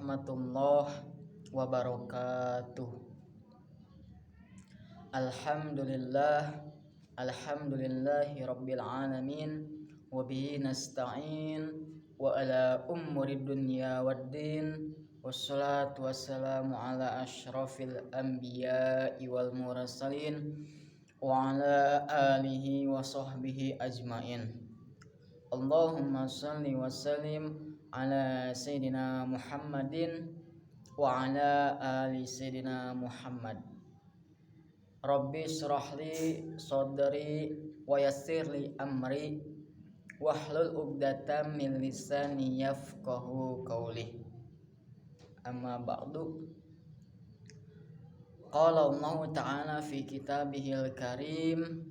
warahmatullahi wabarakatuh. Alhamdulillahi rabbil alamin, wa bihi nasta'in wa ala umuri dunya waddin, wassalatu wassalamu ala asyrafil anbiya'i wal mursalin wa ala alihi wa sahbihi ajmain. Allahumma salli wa sallim ala Sayyidina Muhammadin wa ala ali Sayyidina Muhammad. Rabbi syrahli sadri wa yassirli amri wahlul 'uqdatam min lisani yafqahu qawli. Amma ba'du. Qala Allah ta'ala fi kitabihil karim,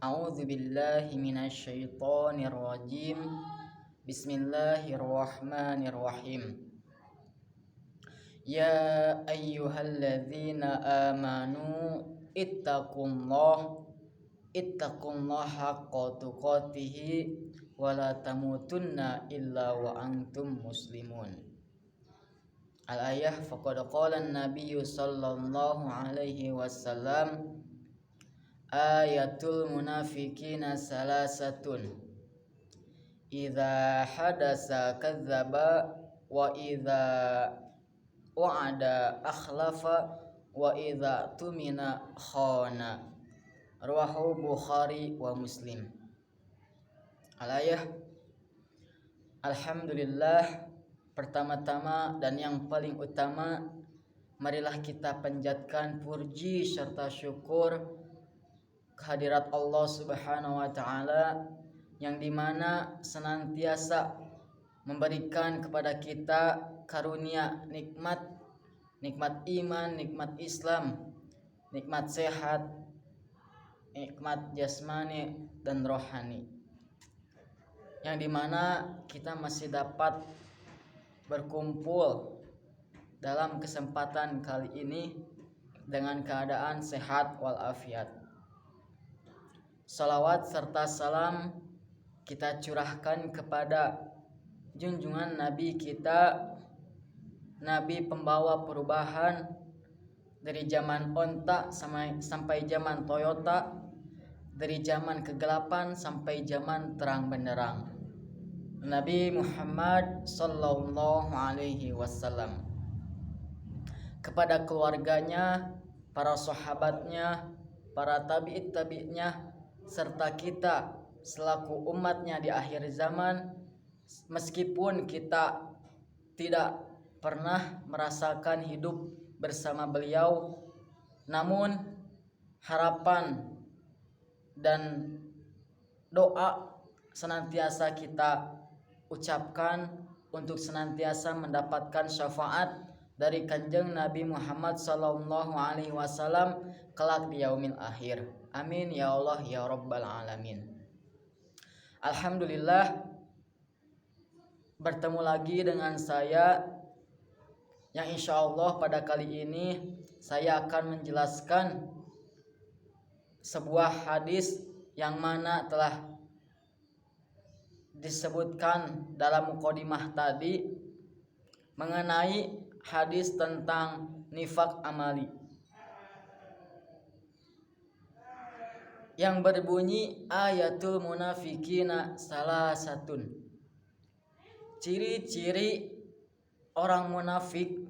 a'udzu billahi minasy syaithanir rajim. Bismillahirrahmanirrahim. Ya ayyuhalladzina amanu ittaqullaha haqqa tuqatih wa la tamutunna illa wa antum muslimun. Al-ayah, faqad qala an-nabiyyu sallallahu alaihi wasallam, ayatul munafiqina salasatun, idza hadasa kadzdzaba wa idza wa'ada akhlafa wa idza tumina khana. Rawahu Bukhari wa Muslim. Al-ayah. Alhamdulillah, pertama-tama dan yang paling utama, marilah kita panjatkan puji serta syukur kehadirat Allah Subhanahu wa taala yang dimana senantiasa memberikan kepada kita karunia nikmat iman, nikmat Islam, nikmat sehat, nikmat jasmani dan rohani, yang dimana kita masih dapat berkumpul dalam kesempatan kali ini dengan keadaan sehat walafiat. Salawat serta salam kita curahkan kepada junjungan Nabi kita, Nabi pembawa perubahan dari zaman onta sampai zaman Toyota, dari zaman kegelapan sampai zaman terang benderang, Nabi Muhammad sallallahu alaihi wasallam. Kepada keluarganya, para sahabatnya, para tabi'it-tabi'nya, serta kita selaku umatnya di akhir zaman, meskipun kita tidak pernah merasakan hidup bersama beliau, namun harapan dan doa senantiasa kita ucapkan untuk senantiasa mendapatkan syafaat dari kanjeng Nabi Muhammad sallallahu alaihi wasallam kelak di yaumil akhir. Amin ya Allah ya rabbal alamin. Alhamdulillah, bertemu lagi dengan saya yang insyaallah pada kali ini saya akan menjelaskan sebuah hadis yang mana telah disebutkan dalam mukadimah tadi mengenai hadis tentang nifak amali yang berbunyi ayatul munafiqina salasatun. Ciri-ciri orang munafik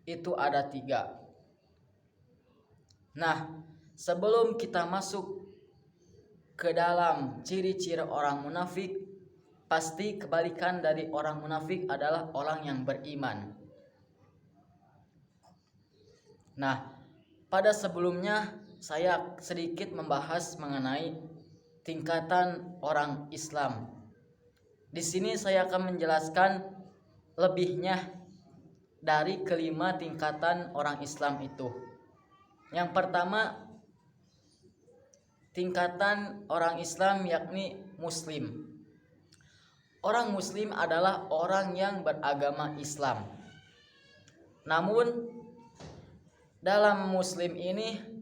itu ada 3. Nah, sebelum kita masuk ke dalam ciri-ciri orang munafik, pasti kebalikan dari orang munafik adalah orang yang beriman. Nah, pada sebelumnya saya sedikit membahas mengenai tingkatan orang Islam. Di sini saya akan menjelaskan lebihnya dari kelima tingkatan orang Islam itu. Yang pertama, tingkatan orang Islam yakni Muslim. Orang Muslim adalah orang yang beragama Islam. Namun dalam Muslim ini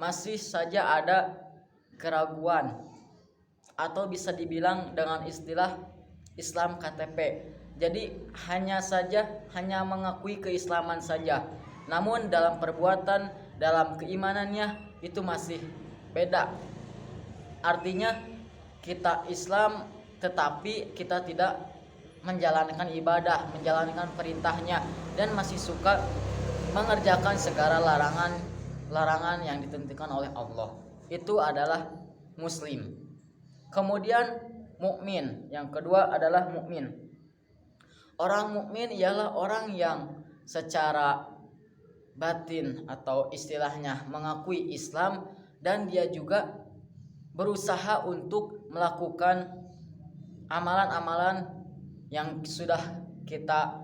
masih saja ada keraguan, atau bisa dibilang dengan istilah Islam KTP, Jadi hanya mengakui keislaman saja, namun dalam perbuatan, dalam keimanannya itu masih beda. Artinya kita Islam tetapi kita tidak menjalankan ibadah, menjalankan perintahnya, dan masih suka mengerjakan segala larangan yang ditentukan oleh Allah. Itu adalah muslim. Kemudian mukmin, yang kedua adalah mukmin. Orang mukmin ialah orang yang secara batin atau istilahnya mengakui Islam, dan dia juga berusaha untuk melakukan amalan-amalan yang sudah kita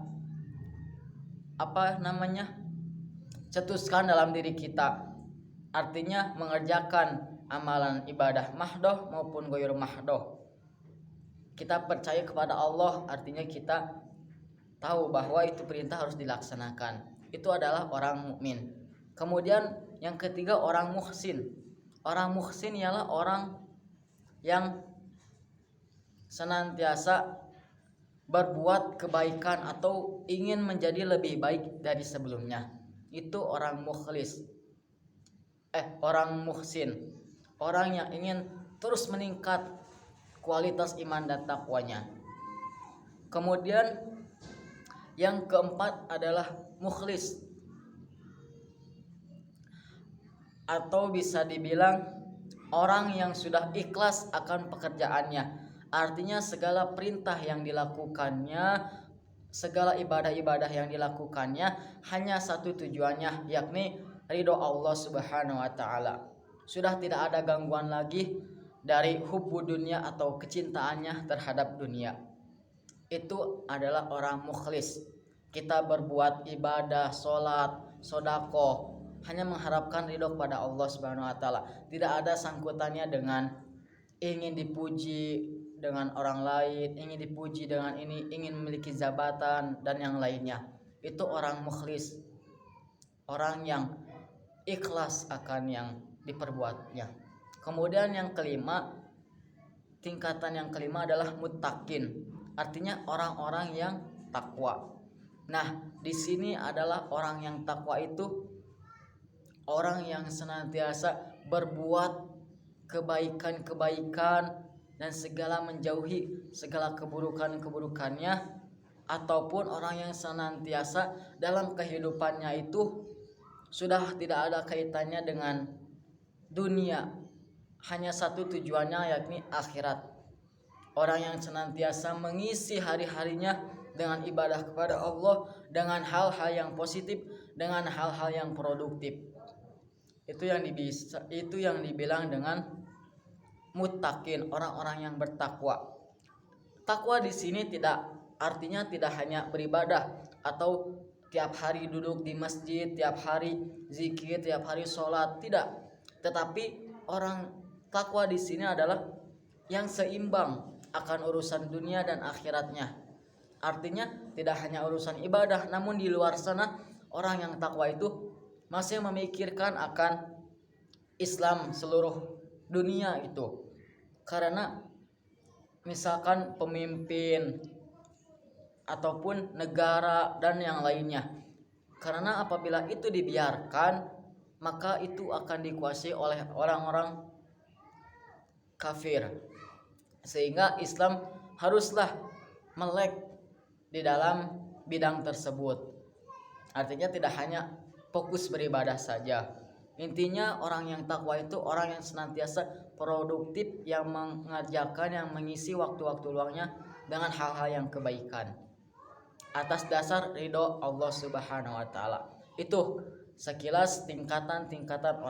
cetuskan dalam diri kita. Artinya mengerjakan amalan ibadah mahdoh maupun goir mahdoh. Kita percaya kepada Allah, artinya kita tahu bahwa itu perintah harus dilaksanakan. Itu adalah orang mukmin. Kemudian yang ketiga orang muhsin. Orang muhsin ialah orang yang senantiasa berbuat kebaikan atau ingin menjadi lebih baik dari sebelumnya. Itu orang mukhlis. Orang muhsin. Orang yang ingin terus meningkat kualitas iman dan takwanya. Kemudian yang keempat adalah mukhlis, atau bisa dibilang orang yang sudah ikhlas akan pekerjaannya. Artinya segala perintah yang dilakukannya, segala ibadah-ibadah yang dilakukannya hanya satu tujuannya, yakni ridho Allah Subhanahu wa taala. Sudah tidak ada gangguan lagi dari hubbu dunia atau kecintaannya terhadap dunia. Itu adalah orang mukhlis. Kita berbuat ibadah, sholat, sodako hanya mengharapkan ridho kepada Allah Subhanahu wa taala. Tidak ada sangkutannya dengan ingin dipuji dengan orang lain, ingin dipuji dengan ini, ingin memiliki jabatan dan yang lainnya. Itu orang mukhlis. Orang yang ikhlas akan yang diperbuatnya. Kemudian yang kelima, tingkatan yang kelima adalah muttaqin. Artinya orang-orang yang takwa. Nah, di sini adalah orang yang takwa itu orang yang senantiasa berbuat kebaikan-kebaikan dan segala menjauhi segala keburukan-keburukannya, ataupun orang yang senantiasa dalam kehidupannya itu sudah tidak ada kaitannya dengan dunia, hanya satu tujuannya yakni akhirat. Orang yang senantiasa mengisi hari-harinya dengan ibadah kepada Allah, dengan hal-hal yang positif, dengan hal-hal yang produktif. Itu yang dibilang dengan muttaqin, orang-orang yang bertakwa. Takwa di sini artinya tidak hanya beribadah atau tiap hari duduk di masjid, tiap hari zikir, tiap hari sholat, tidak. Tetapi orang takwa di sini adalah yang seimbang akan urusan dunia dan akhiratnya. Artinya tidak hanya urusan ibadah, namun di luar sana orang yang takwa itu masih memikirkan akan Islam seluruh dunia itu. Karena misalkan pemimpin ataupun negara dan yang lainnya. Karena apabila itu dibiarkan, maka itu akan dikuasai oleh orang-orang kafir. Sehingga Islam haruslah melek di dalam bidang tersebut. Artinya tidak hanya fokus beribadah saja. Intinya orang yang takwa itu orang yang senantiasa produktif, yang mengerjakan, yang mengisi waktu-waktu luangnya dengan hal-hal yang kebaikan atas dasar ridho Allah Subhanahu wa taala. Itu sekilas tingkatan-tingkatan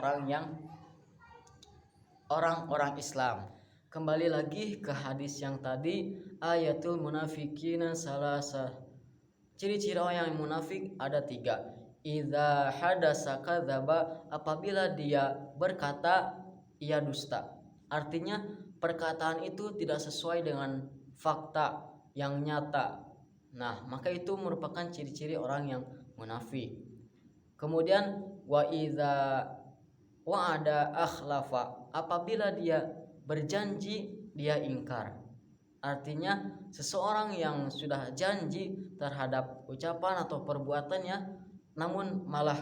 orang-orang Islam. Kembali lagi ke hadis yang tadi, ayatul munafikina salasa. Ciri-ciri orang yang munafik ada 3. Idza hadasa kadzaba, apabila dia berkata ia dusta. Artinya perkataan itu tidak sesuai dengan fakta yang nyata. Nah, maka itu merupakan ciri-ciri orang yang munafik. Kemudian wa idza wa'ada akhlafa, apabila dia berjanji dia ingkar. Artinya seseorang yang sudah janji terhadap ucapan atau perbuatannya namun malah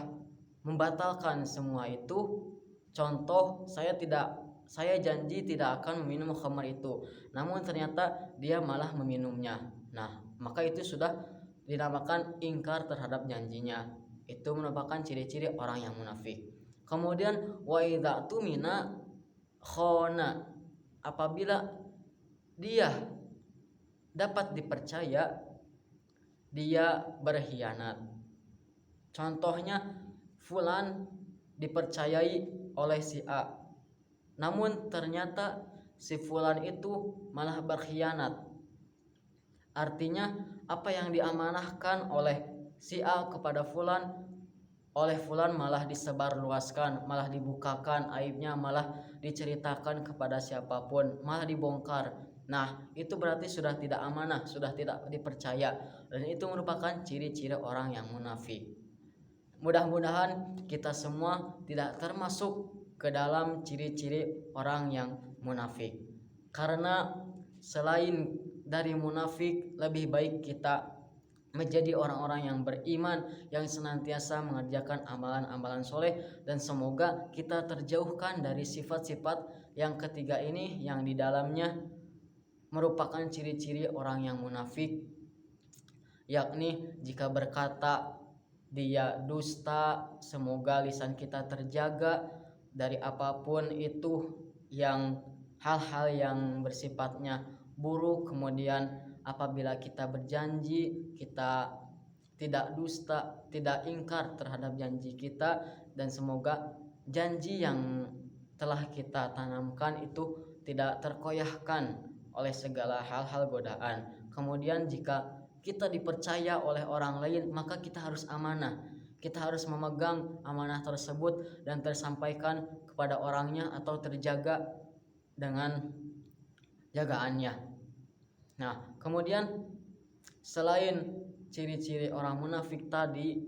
membatalkan semua itu. Contoh, saya janji tidak akan meminum khamar itu, namun ternyata dia malah meminumnya. Nah, maka itu sudah dinamakan ingkar terhadap janjinya. Itu merupakan ciri-ciri orang yang munafik. Kemudian wa idza tumina khona, apabila dia dapat dipercaya dia berkhianat. Contohnya, fulan dipercayai oleh si A, namun ternyata si fulan itu malah berkhianat. Artinya apa yang diamanahkan oleh si A kepada fulan, oleh fulan malah disebarluaskan, malah dibukakan aibnya, malah diceritakan kepada siapapun, malah dibongkar. Nah, itu berarti sudah tidak amanah, sudah tidak dipercaya, dan itu merupakan ciri-ciri orang yang munafik. Mudah-mudahan kita semua tidak termasuk ke dalam ciri-ciri orang yang munafik. Karena selain dari munafik, lebih baik kita menjadi orang-orang yang beriman, yang senantiasa mengerjakan amalan-amalan soleh, dan semoga kita terjauhkan dari sifat-sifat yang ketiga ini, yang di dalamnya merupakan ciri-ciri orang yang munafik, yakni jika berkata dia dusta. Semoga lisan kita terjaga dari apapun itu, yang hal-hal yang bersifatnya buruk. Kemudian apabila kita berjanji, kita tidak dusta, tidak ingkar terhadap janji kita, dan semoga janji yang telah kita tanamkan itu tidak terkoyahkan oleh segala hal-hal godaan. Kemudian jika kita dipercaya oleh orang lain, maka kita harus amanah. Kita harus memegang amanah tersebut dan tersampaikan kepada orangnya atau terjaga dengan jagaannya. Nah, kemudian selain ciri-ciri orang munafik tadi,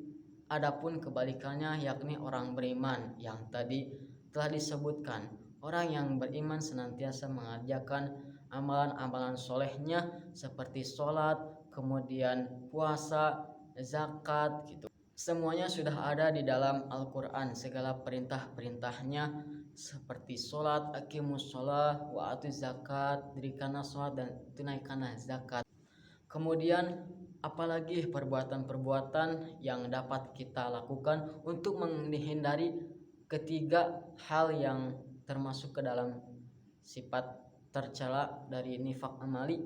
adapun kebalikannya, yakni orang beriman yang tadi telah disebutkan. Orang yang beriman senantiasa mengerjakan amalan-amalan solehnya seperti sholat, kemudian puasa, zakat gitu. Semuanya sudah ada di dalam Al-Quran, segala perintah-perintahnya seperti sholat, aqimus sholat, wa atuz zakat, dirikanlah sholat dan tunaikanlah zakat. Kemudian apalagi perbuatan-perbuatan yang dapat kita lakukan untuk menghindari ketiga hal yang termasuk ke dalam sifat tercela dari nifak amali,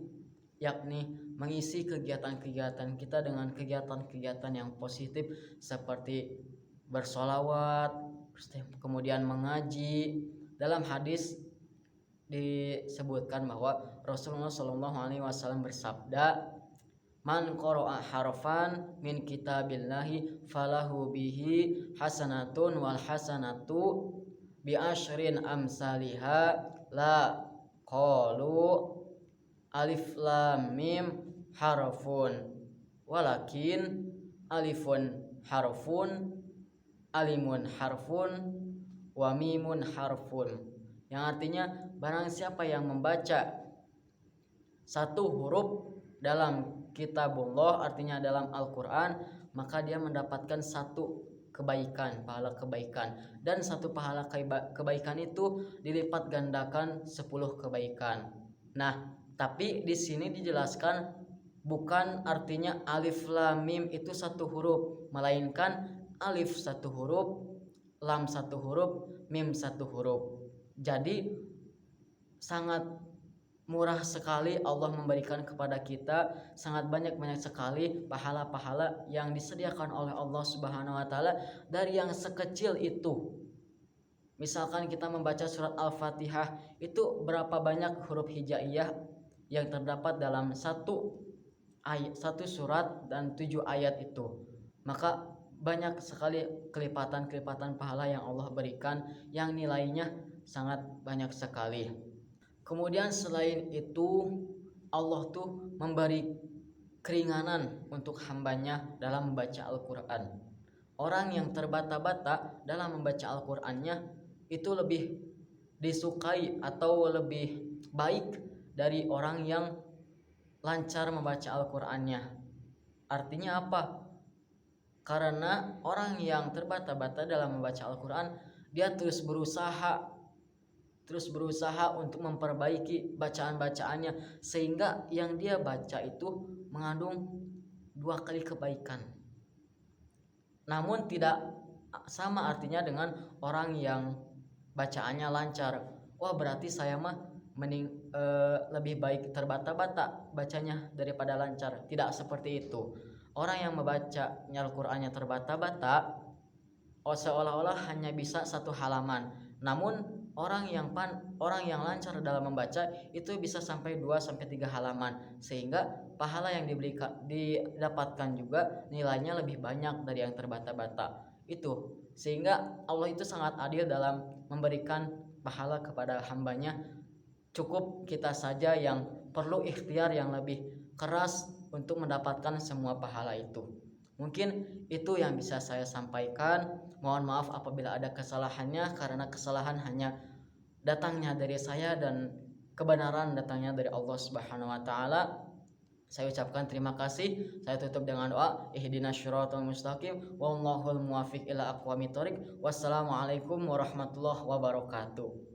yakni mengisi kegiatan-kegiatan kita dengan kegiatan-kegiatan yang positif seperti bersolawat, kemudian mengaji. Dalam hadis disebutkan bahwa Rasulullah SAW bersabda, man qara'a harfan min kitabillahi falahu bihi hasanatun wal hasanatu bi asyrin amsalihha la qalu alif lam mim harfun walakin alifun harfun, alimun harfun, wa mimun harfun. Yang artinya barang siapa yang membaca satu huruf dalam kitabullah, artinya dalam Al-Quran, maka dia mendapatkan satu kebaikan, pahala kebaikan, dan satu pahala kebaikan itu dilipat gandakan 10 kebaikan. Nah, tapi di sini dijelaskan bukan artinya alif lam mim itu satu huruf, melainkan alif satu huruf, lam satu huruf, mim satu huruf. Jadi sangat murah sekali Allah memberikan kepada kita, sangat banyak sekali pahala-pahala yang disediakan oleh Allah Subhanahu wa taala dari yang sekecil itu. Misalkan kita membaca surat Al-Fatihah, itu berapa banyak huruf hijaiyah yang terdapat dalam satu surat dan 7 ayat itu. Maka banyak sekali kelipatan-kelipatan pahala yang Allah berikan, yang nilainya sangat banyak sekali. Kemudian selain itu, Allah tuh memberi keringanan untuk hambanya dalam membaca Al-Quran. Orang yang terbata-bata dalam membaca Al-Qurannya itu lebih disukai atau lebih baik dari orang yang lancar membaca Al-Qur'annya. Artinya apa? Karena orang yang terbata-bata dalam membaca Al-Qur'an, dia terus berusaha untuk memperbaiki bacaan-bacaannya sehingga yang dia baca itu mengandung 2 kali kebaikan. Namun tidak sama artinya dengan orang yang bacaannya lancar. Wah, berarti saya mah lebih baik terbata-bata bacanya daripada lancar. Tidak seperti itu. Orang yang membacanya Al-Qur'annya terbata-bata seolah-olah hanya bisa 1 halaman. Namun orang yang lancar dalam membaca itu bisa sampai 2 sampai 3 halaman, sehingga pahala yang didapatkan juga nilainya lebih banyak dari yang terbata-bata. Itu sehingga Allah itu sangat adil dalam memberikan pahala kepada hambanya. Cukup kita saja yang perlu ikhtiar yang lebih keras untuk mendapatkan semua pahala itu. Mungkin itu yang bisa saya sampaikan. Mohon maaf apabila ada kesalahannya, karena kesalahan hanya datangnya dari saya dan kebenaran datangnya dari Allah Subhanahu wa taala. Saya ucapkan terima kasih. Saya tutup dengan doa, ihdinas syiratal mustaqim wallahul muwaffiq ila aqwamit thoriq. Wassalamualaikum warahmatullahi wabarakatuh.